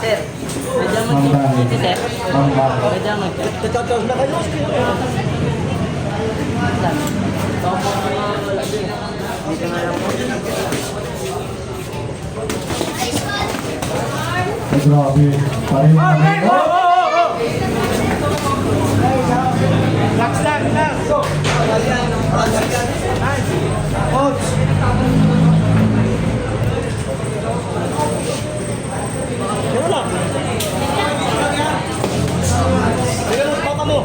Sir, medyo mag-sir. Medyo mag-sir. Tataw na kayo. Dito na lang po. Ay, grabe. Parang yung mga Relax lang, relax. Coach. Ano lang? Bigyan mo papa mo.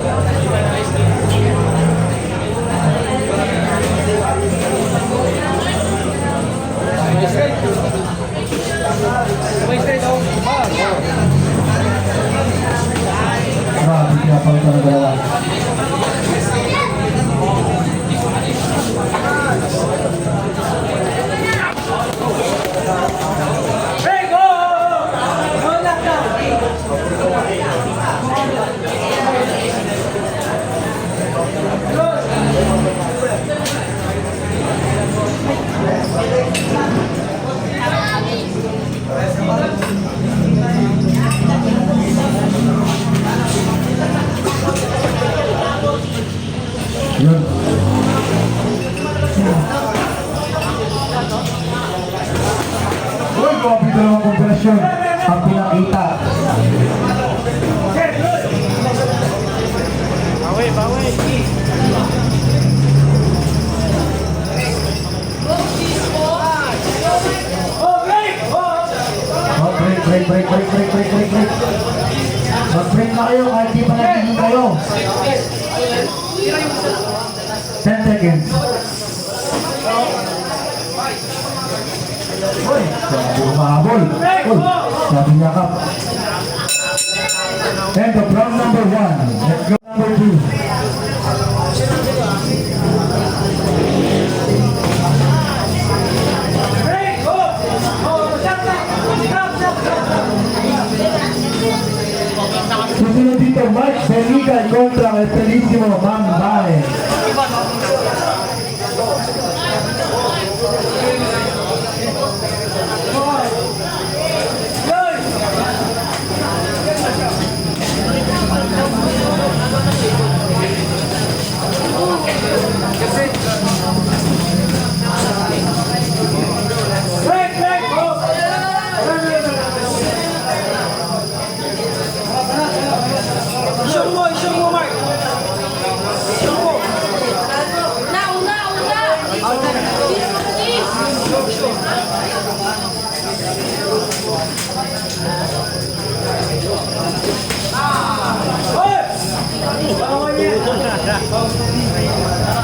grabe kaya pang talaga. Yun. Uy, grabe dalawang kombinasyon ang pinakita. Bawi. Oh, break. Mag-break na kayo kahit di pa nagiging kayo. 10 seconds. Uy, grabe umahabol. Uy, sabi niya ka. And the round number 1. Let's go number 2. Susunod dito, Mike Benigan kontra El Felissimo Mambae. Isang mo, Mark.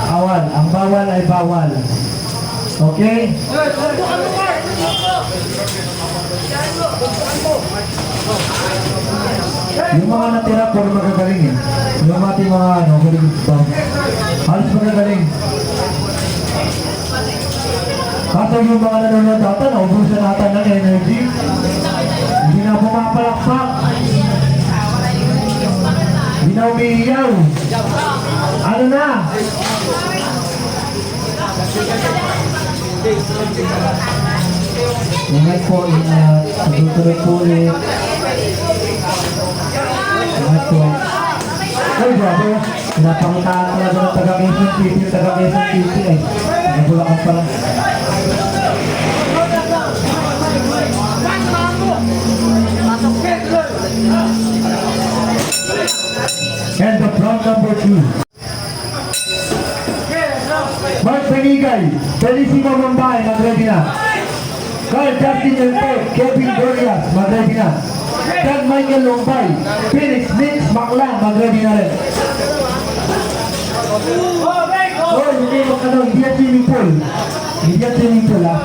Bawal. Ang bawal ay bawal. Okay? Yung mga natira, puro magagaling eh. Yung ating mga huling halos magagaling. Kaso yung mga nanonood ata, naubusan ata ng energy. Hindi na pumapalakpak. Hindi na umiiyaw. Ano na? Ingat po, ingat. Tutuloy po ulit. Ingat po. Ay, grabe. Pinapangitaan talaga ng taga-Quezon City, yung taga-Quezon City eh. Nabulakan pala. And the round number 2. Mark Benigay, Felissimo Mambae, mag-ready na. Carl Justin Elpe, Kevin Dorias, mag-ready na. Doug Michael Lombay, Felix Mix Maclan, mag-ready na rin. Oh, hindi mo ano, hindi yan swimming pool. Hindi yan swimming pool ha.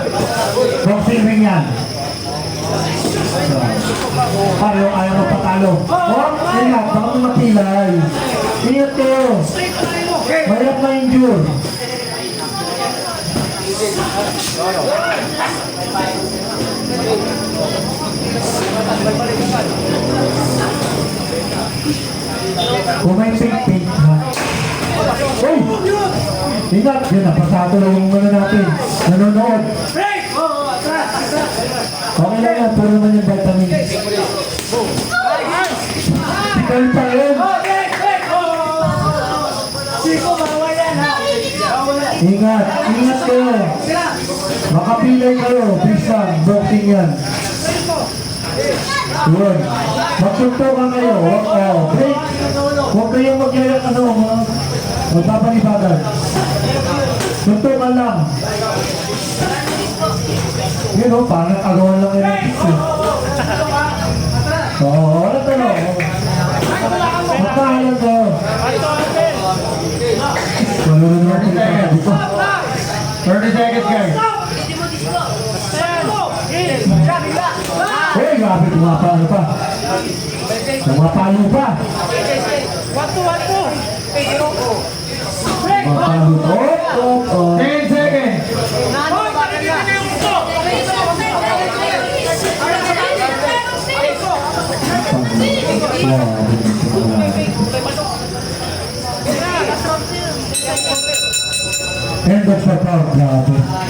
Boxing ring yan. Pareho ayaw magpatalo. Oh, ingat, baka matilay. Ingat kayo. Mahirap ma-injure. Kung may pink na. Uy! Ingat! Yan, napasado lang yung mga natin. Nanonood. Okay lang yan, puro naman yung vitamins. Makapilay kayo. Tristan, boxing yan. Yun. Magsuntukan kayo. Break. Huwag kayong magyayag magpapalibagan. Suntukan lang. Yun o, parang agawan lang yun ang pizza. Ano to no? Magpahalan to. Malulun natin dito. 30 seconds guys. Hey, grabe, pumapalo pa. Pumapalo pa. Pumapalo. 10 seconds. End of the round, grabe.